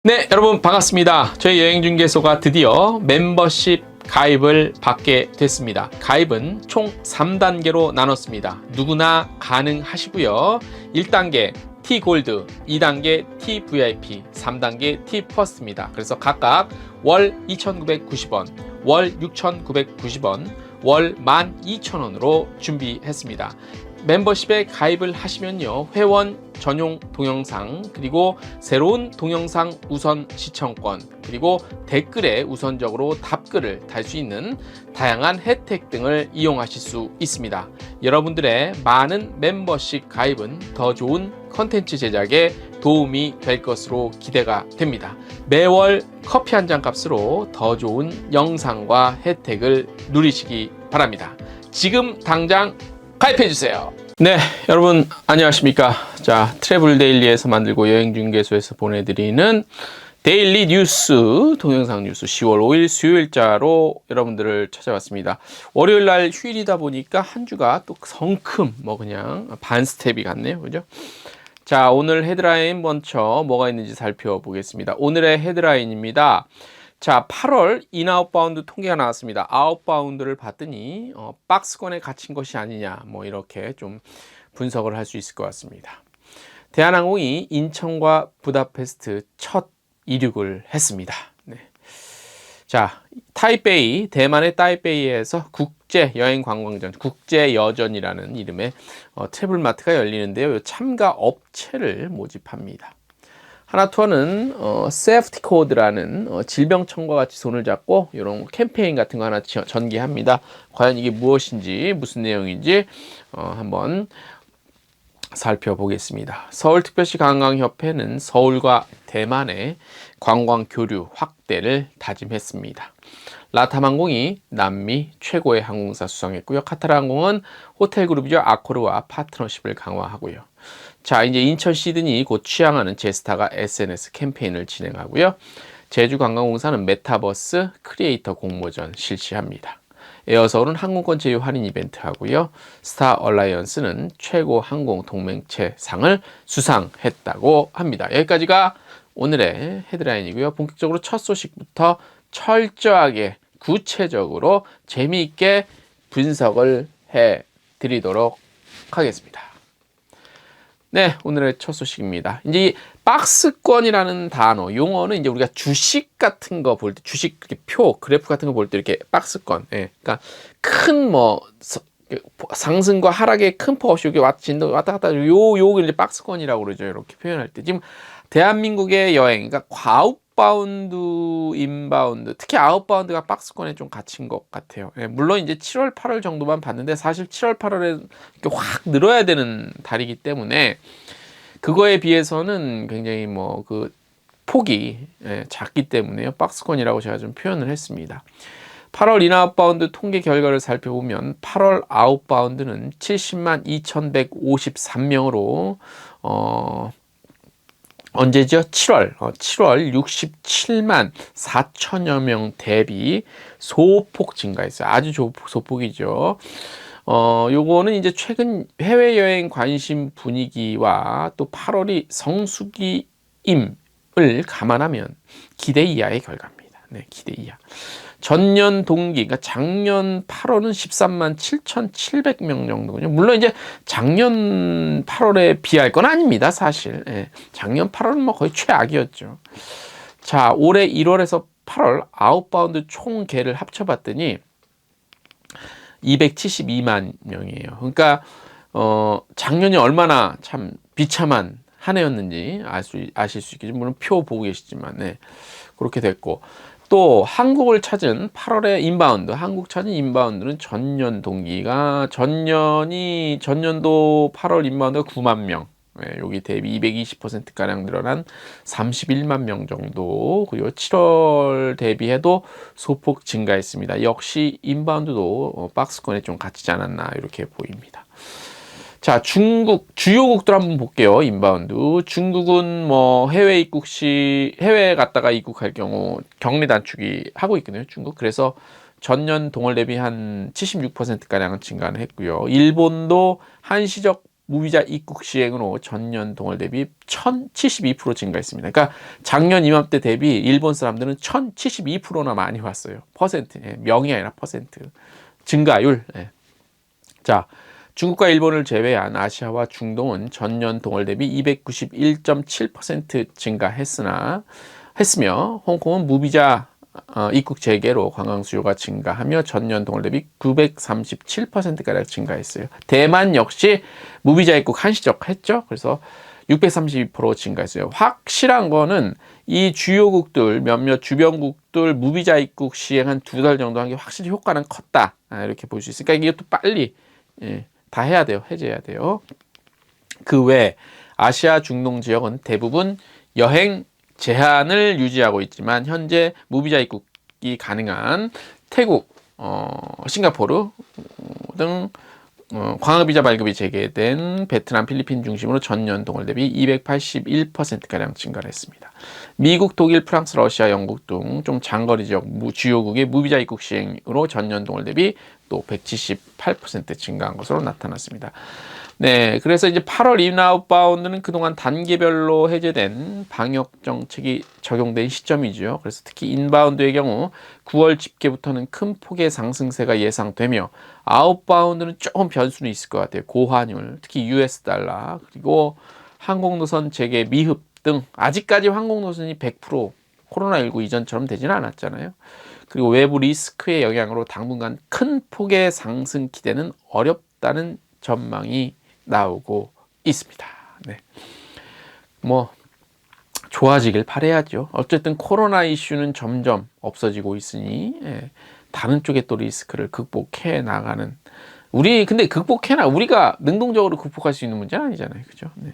네, 여러분 반갑습니다. 저희 여행중개소가 드디어 멤버십 가입을 받게 됐습니다. 가입은 총 3단계로 나눴습니다. 누구나 가능하시고요. 1단계 T골드, 2단계 TVIP, 3단계 T퍼스트입니다. 그래서 각각 월 2,990원, 월 6,990원, 월 12,000원으로 준비했습니다. 멤버십에 가입을 하시면요, 회원 전용 동영상, 그리고 새로운 동영상 우선 시청권, 그리고 댓글에 우선적으로 답글을 달 수 있는 다양한 혜택 등을 이용하실 수 있습니다. 여러분들의 많은 멤버십 가입은 더 좋은 컨텐츠 제작에 도움이 될 것으로 기대가 됩니다. 매월 커피 한 잔 값으로 더 좋은 영상과 혜택을 누리시기 바랍니다. 지금 당장 가입해주세요. 네, 여러분 안녕하십니까. 자, 트래블 데일리에서 만들고 여행중개소에서 보내드리는 데일리 뉴스, 동영상 뉴스 10월 5일 수요일자로 여러분들을 찾아왔습니다. 월요일 날 휴일이다 보니까 한 주가 또 성큼 그냥 반 스텝이 같네요. 그죠? 자, 오늘 헤드라인 먼저 뭐가 있는지 살펴보겠습니다. 오늘의 헤드라인입니다. 자, 8월 인아웃바운드 통계가 나왔습니다. 아웃바운드를 봤더니 박스권에 갇힌 것이 아니냐, 이렇게 좀 분석을 할 수 있을 것 같습니다. 대한항공이 인천과 부다페스트 첫 이륙을 했습니다. 네. 자, 타이베이, 대만의 타이베이에서 국제여행관광전, 국제여전이라는 이름의 트래블마트가 열리는데요. 참가 업체를 모집합니다. 하나투어는 세이프티 코드라는 질병청과 같이 손을 잡고 이런 캠페인 같은 거 하나 전개합니다. 과연 이게 무엇인지, 무슨 내용인지 한번 살펴보겠습니다. 서울특별시 관광협회는 서울과 대만의 관광 교류 확대를 다짐했습니다. 라탐항공이 남미 최고의 항공사 수상했고요. 카타르항공은 호텔그룹이죠. 아코르와 파트너십을 강화하고요. 자, 이제 인천 시드니 곧 취항하는 제스타가 SNS 캠페인을 진행하고요. 제주관광공사는 메타버스 크리에이터 공모전 실시합니다. 에어서울은 항공권 제휴 할인 이벤트 하고요. 스타 얼라이언스는 최고 항공 동맹체 상을 수상했다고 합니다. 여기까지가 오늘의 헤드라인이고요. 본격적으로 첫 소식부터 철저하게 구체적으로 재미있게 분석을 해 드리도록 하겠습니다. 네, 오늘의 첫 소식입니다. 이제 이 박스권이라는 단어, 용어는 이제 우리가 주식 같은 거 볼 때, 주식 이렇게 표, 그래프 같은 거 볼 때 이렇게 박스권, 그러니까 큰 상승과 하락의 큰 폭이 이렇게 왔다 갔다 요게 이제 박스권이라고 그러죠. 이렇게 표현할 때 지금 대한민국의 여행, 그러니까 아웃바운드, 인바운드, 특히 아웃바운드가 박스권에 좀 갇힌 것 같아요. 물론 이제 7월, 8월 정도만 봤는데 사실 7월, 8월에 이렇게 확 늘어야 되는 달이기 때문에 그거에 비해서는 굉장히 그 폭이 작기 때문에요. 박스권이라고 제가 좀 표현을 했습니다. 8월 인아웃바운드 통계 결과를 살펴보면 8월 아웃바운드는 70만 2,153명으로 언제죠? 7월 67만 4천여 명 대비 소폭 증가했어요. 아주 소폭이죠. 요거는 이제 최근 해외여행 관심 분위기와 또 8월이 성수기임을 감안하면 기대 이하의 결과입니다. 네, 기대 이하. 전년 동기, 그러니까 작년 8월은 13만 7,700명 정도군요. 물론 이제 작년 8월에 비할 건 아닙니다, 사실. 작년 8월은 거의 최악이었죠. 자, 올해 1월에서 8월 아웃바운드 총 개를 합쳐봤더니 272만 명이에요. 그러니까 작년이 얼마나 참 비참한 한 해였는지 아실 수 있겠죠. 물론 표 보고 계시지만 그렇게 됐고, 또 한국을 찾은 8월의 인바운드, 한국 찾은 인바운드는 전년 동기가 전년도 8월 인바운드가 9만 명, 여기 대비 220%가량 늘어난 31만 명 정도, 그리고 7월 대비해도 소폭 증가했습니다. 역시 인바운드도 박스권에 좀 갇히지 않았나 이렇게 보입니다. 자, 중국 주요국들 한번 볼게요. 인바운드. 중국은 해외에 갔다가 입국할 경우 격리 단축이 하고 있거든요. 중국. 그래서 전년 동월 대비 한 76%가량은 증가는 했고요. 일본도 한시적 무비자 입국 시행으로 전년 동월 대비 1072% 증가했습니다. 그러니까 작년 이맘때 대비 일본 사람들은 1072%나 많이 왔어요. 퍼센트, 명이 아니라 퍼센트 증가율. 자, 중국과 일본을 제외한 아시아와 중동은 전년 동월 대비 291.7% 했으며 홍콩은 무비자 입국 재개로 관광 수요가 증가하며 전년 동월 대비 937%가량 증가했어요. 대만 역시 무비자 입국 한시적했죠. 그래서 632% 증가했어요. 확실한 거는 이 주요국들 몇몇 주변국들 무비자 입국 시행 한 2달 정도 한 게 확실히 효과는 컸다. 이렇게 볼 수 있으니까 이것도 빨리 다 해야 돼요. 해제해야 돼요. 그 외 아시아 중동 지역은 대부분 여행 제한을 유지하고 있지만 현재 무비자 입국이 가능한 태국, 싱가포르 등 관광비자 발급이 재개된 베트남, 필리핀 중심으로 전년 동월 대비 281%가량 증가를 했습니다. 미국, 독일, 프랑스, 러시아, 영국 등 좀 장거리 지역 주요국의 무비자 입국 시행으로 전년 동월 대비 또 178% 증가한 것으로 나타났습니다. 네, 그래서 이제 8월 인아웃바운드는 그동안 단계별로 해제된 방역 정책이 적용된 시점이죠. 그래서 특히 인바운드의 경우 9월 집계부터는 큰 폭의 상승세가 예상되며 아웃바운드는 조금 변수는 있을 것 같아요. 고환율, 특히 US 달러, 그리고 항공노선 재개 미흡 등 아직까지 항공노선이 100% 코로나19 이전처럼 되지는 않았잖아요. 그리고 외부 리스크의 영향으로 당분간 큰 폭의 상승 기대는 어렵다는 전망이 나오고 있습니다. 네. 뭐 좋아지길 바라야죠. 어쨌든 코로나 이슈는 점점 없어지고 있으니 다른 쪽에 또 리스크를 극복해 나가는 근데 우리가 능동적으로 극복할 수 있는 문제는 아니잖아요. 그죠? 네.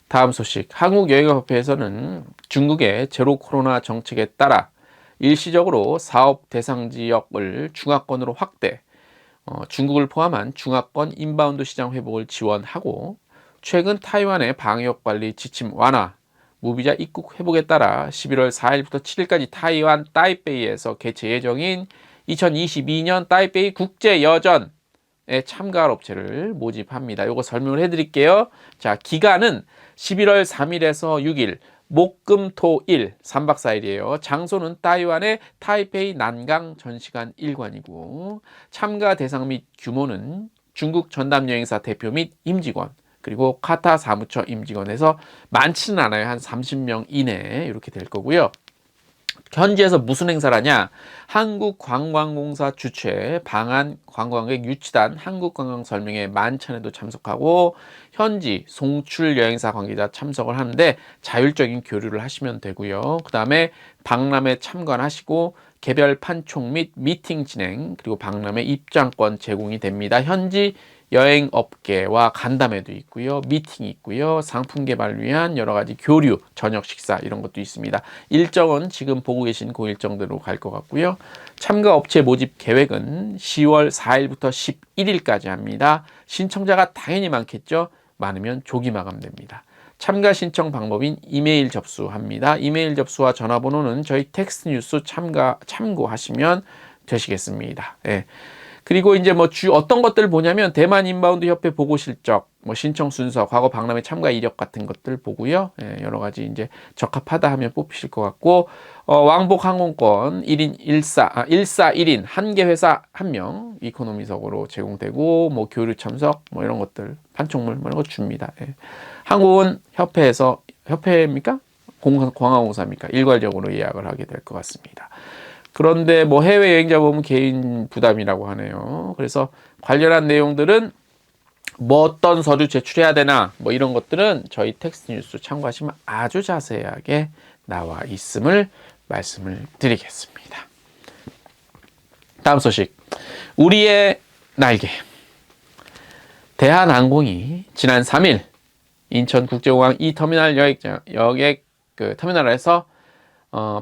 다음 소식. 한국여행업협회에서는 중국의 제로 코로나 정책에 따라 일시적으로 사업 대상 지역을 중화권으로 확대, 중국을 포함한 중화권 인바운드 시장 회복을 지원하고 최근 타이완의 방역관리 지침 완화, 무비자 입국 회복에 따라 11월 4일부터 7일까지 타이완 타이베이에서 개최 예정인 2022년 타이베이 국제여전에 참가할 업체를 모집합니다. 이거 설명을 해드릴게요. 자, 기간은 11월 3일에서 6일, 목금토일 3박 4일이에요. 장소는 타이완의 타이페이 난강 전시관 1관이고 참가 대상 및 규모는 중국 전담여행사 대표 및 임직원 그리고 카타 사무처 임직원에서 많지는 않아요. 한 30명 이내 이렇게 될 거고요. 현지에서 무슨 행사라냐? 한국관광공사 주최 방한 관광객 유치단 한국관광설명회 만찬에도 참석하고 현지 송출 여행사 관계자 참석을 하는데 자율적인 교류를 하시면 되고요. 그 다음에 박람회 참관하시고 개별 판촉 및 미팅 진행 그리고 박람회 입장권 제공이 됩니다. 현지 여행업계와 간담회도 있고요. 미팅이 있고요. 상품 개발을 위한 여러 가지 교류, 저녁 식사 이런 것도 있습니다. 일정은 지금 보고 계신 그 일정대로 갈 것 같고요. 참가 업체 모집 계획은 10월 4일부터 11일까지 합니다. 신청자가 당연히 많겠죠. 많으면 조기 마감됩니다. 참가 신청 방법인 이메일 접수합니다. 이메일 접수와 전화번호는 저희 텍스트 뉴스 참고하시면 되시겠습니다. 예. 그리고 이제 어떤 것들을 보냐면 대만 인바운드 협회 보고 실적, 신청 순서, 과거 박람회 참가 이력 같은 것들 보고요. 여러 가지 이제 적합하다 하면 뽑히실 것 같고, 왕복 항공권 1인 1사 1인 한 개 회사 1명 이코노미석으로 제공되고, 교류 참석, 이런 것들, 판촉물, 이런 거 줍니다. 한국은 협회입니까? 공항공사입니까? 일괄적으로 예약을 하게 될 것 같습니다. 그런데 해외여행자 보면 개인 부담이라고 하네요. 그래서 관련한 내용들은 어떤 서류 제출해야 되나 이런 것들은 저희 텍스트 뉴스 참고하시면 아주 자세하게 나와 있음을 말씀을 드리겠습니다. 다음 소식. 우리의 날개. 대한항공이 지난 3일 인천국제공항 2터미널 여객 터미널에서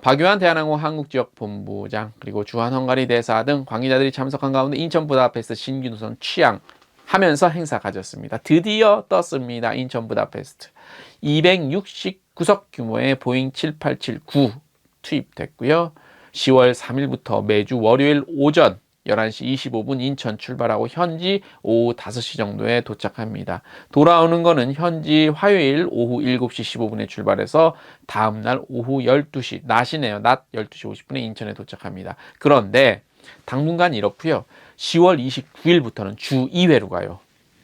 박유한 대한항공 한국지역본부장 그리고 주한 헝가리 대사 등 관계자들이 참석한 가운데 인천 부다페스트 신규 노선 취항하면서 행사 가졌습니다. 드디어 떴습니다. 인천 부다페스트 269석 규모의 보잉 787-9 투입됐고요. 10월 3일부터 매주 월요일 오전 11시 25분 인천 출발하고 현지 오후 5시 정도에 도착합니다. 돌아오는 거는 현지 화요일 오후 7시 15분에 출발해서 다음날 오후 12시, 낮이네요. 낮 12시 50분에 인천에 도착합니다. 그런데 당분간 이렇고요. 10월 29일부터는 주 2회로 가요.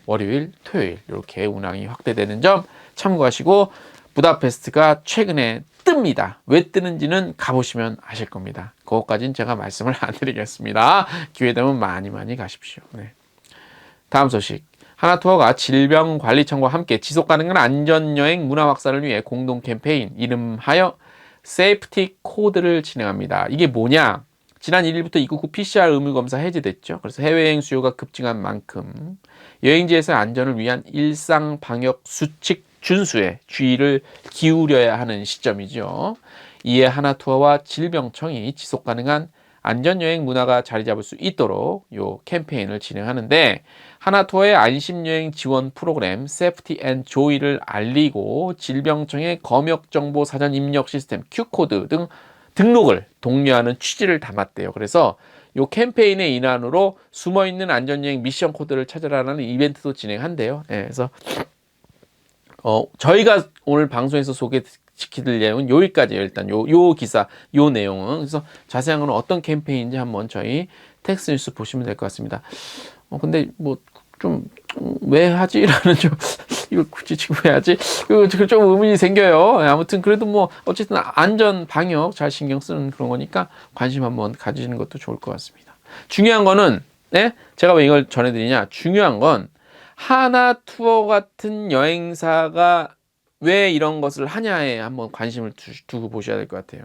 월요일, 토요일 이렇게 운항이 확대되는 점 참고하시고 부다페스트가 최근에 뜹니다. 왜 뜨는지는 가보시면 아실 겁니다. 그것까지는 제가 말씀을 안 드리겠습니다. 기회 되면 많이 가십시오. 네. 다음 소식. 하나투어가 질병관리청과 함께 지속가능한 안전여행 문화 확산을 위해 공동 캠페인 이름하여 세이프티 코드를 진행합니다. 이게 뭐냐? 지난 1일부터 입국 후 PCR 의무검사 해제됐죠. 그래서 해외여행 수요가 급증한 만큼 여행지에서의 안전을 위한 일상 방역 수칙 준수에 주의를 기울여야 하는 시점이죠. 이에 하나투어와 질병청이 지속가능한 안전여행 문화가 자리 잡을 수 있도록 이 캠페인을 진행하는데 하나투어의 안심여행 지원 프로그램 세프티 앤 조이를 알리고 질병청의 검역정보 사전 입력 시스템 Q코드 등 등록을 독려하는 취지를 담았대요. 그래서 이 캠페인의 일환으로 숨어있는 안전여행 미션 코드를 찾아라는 이벤트도 진행한대요. 네, 그래서 저희가 오늘 방송에서 소개시킬 내용은 여기까지예요. 일단 요 기사, 요 내용은. 그래서 자세한 건 어떤 캠페인인지 한번 저희 텍스트 뉴스 보시면 될 것 같습니다. 근데 뭐 좀 왜 하지? 라는 좀 이거 굳이 지금 왜 하지? 이거 좀 의문이 생겨요. 아무튼 그래도 뭐 어쨌든 안전 방역 잘 신경 쓰는 그런 거니까 관심 한번 가지시는 것도 좋을 것 같습니다. 중요한 거는 제가 왜 이걸 전해드리냐? 중요한 건 하나투어 같은 여행사가 왜 이런 것을 하냐에 한번 관심을 두고 보셔야 될 것 같아요.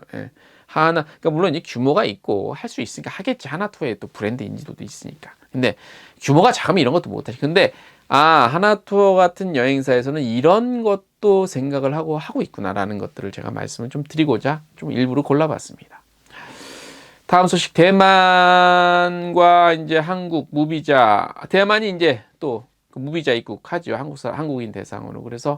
그러니까 물론 이제 규모가 있고 할 수 있으니까 하겠지. 하나투어의 또 브랜드 인지도도 있으니까. 근데 규모가 작으면 이런 것도 못하지. 근데 하나투어 같은 여행사에서는 이런 것도 생각을 하고 있구나라는 것들을 제가 말씀을 좀 드리고자 좀 일부러 골라봤습니다. 다음 소식. 대만과 이제 한국 무비자. 대만이 이제 또 무비자 입국하죠. 한국인 대상으로. 그래서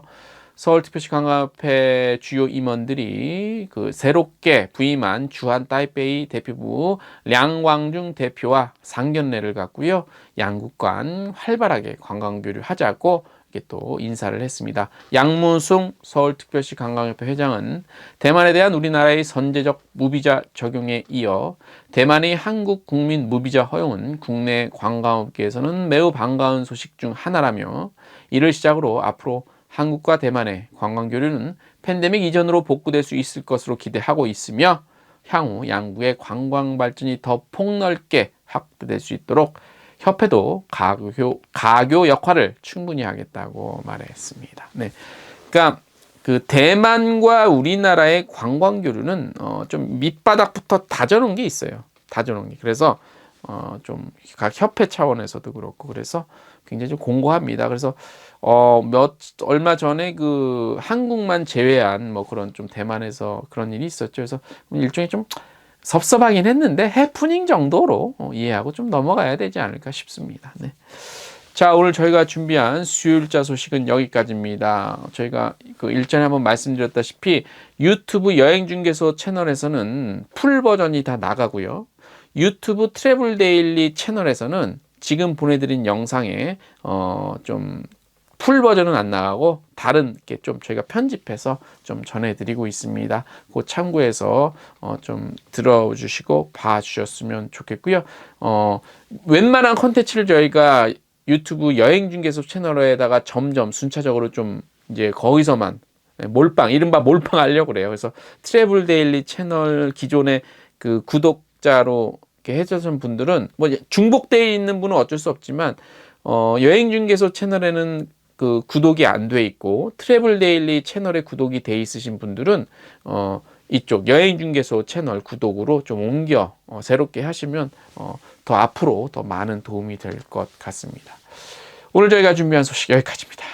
서울특별시 관광협회 주요 임원들이 새롭게 부임한 주한 타이베이 대표부 량광중 대표와 상견례를 갖고요. 양국 간 활발하게 관광교류 하자고 이렇게 또 인사를 했습니다. 양무숭 서울특별시 관광협회 회장은 대만에 대한 우리나라의 선제적 무비자 적용에 이어 대만의 한국 국민 무비자 허용은 국내 관광업계에서는 매우 반가운 소식 중 하나라며 이를 시작으로 앞으로 한국과 대만의 관광교류는 팬데믹 이전으로 복구될 수 있을 것으로 기대하고 있으며 향후 양국의 관광 발전이 더 폭넓게 확대될 수 있도록 협회도 가교 역할을 충분히 하겠다고 말했습니다. 네, 그러니까 대만과 우리나라의 관광교류는 좀 밑바닥부터 다져놓은 게 있어요. 다져놓은 게. 그래서 좀 각 협회 차원에서도 그렇고 그래서 굉장히 좀 공고합니다. 그래서 얼마 전에 한국만 제외한 뭐 그런 좀 대만에서 그런 일이 있었죠. 그래서 일종의 좀 섭섭하긴 했는데 해프닝 정도로 이해하고 좀 넘어가야 되지 않을까 싶습니다. 네. 자, 오늘 저희가 준비한 수요일자 소식은 여기까지입니다. 저희가 일전에 한번 말씀드렸다시피 유튜브 여행중개소 채널에서는 풀 버전이 다 나가고요. 유튜브 트래블 데일리 채널에서는 지금 보내드린 영상에 좀 풀 버전은 안 나가고 다른 게 좀 저희가 편집해서 좀 전해드리고 있습니다. 그 참고해서 좀 들어주시고 봐주셨으면 좋겠고요. 웬만한 콘텐츠를 저희가 유튜브 여행중개소 채널에다가 점점 순차적으로 좀 이제 거기서만 이른바 몰빵 하려고 그래요. 그래서 트래블 데일리 채널 기존의 구독자로 이렇게 해주신 분들은 뭐 중복되어 있는 분은 어쩔 수 없지만 여행중개소 채널에는 구독이 안 돼 있고 트래블 데일리 채널에 구독이 돼 있으신 분들은 이쪽 여행중개소 채널 구독으로 좀 옮겨 새롭게 하시면 더 앞으로 더 많은 도움이 될 것 같습니다. 오늘 저희가 준비한 소식 여기까지입니다.